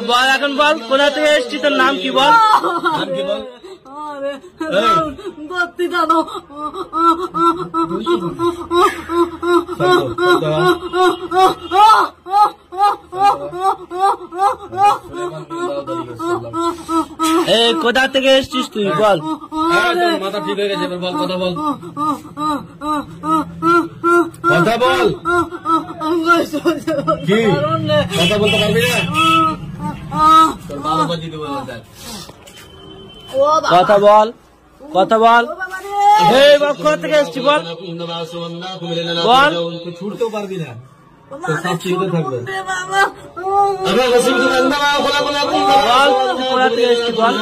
বল এখন বল কোথা থেকে এসছি তোর নাম কি বল কোথা থেকে এসছিস তুই বল মাথা ঠিক হয়ে গেছে বল কথা বল কথা বল কি কথা বলতে পারবি না তোর বাবা বাজি দেবো কথা বল কথা বল কোথা থেকে এসছি বল বল ছুটতেও পারবি না সব ঠিক থাকবে বল কোথা থেকে এসছি বল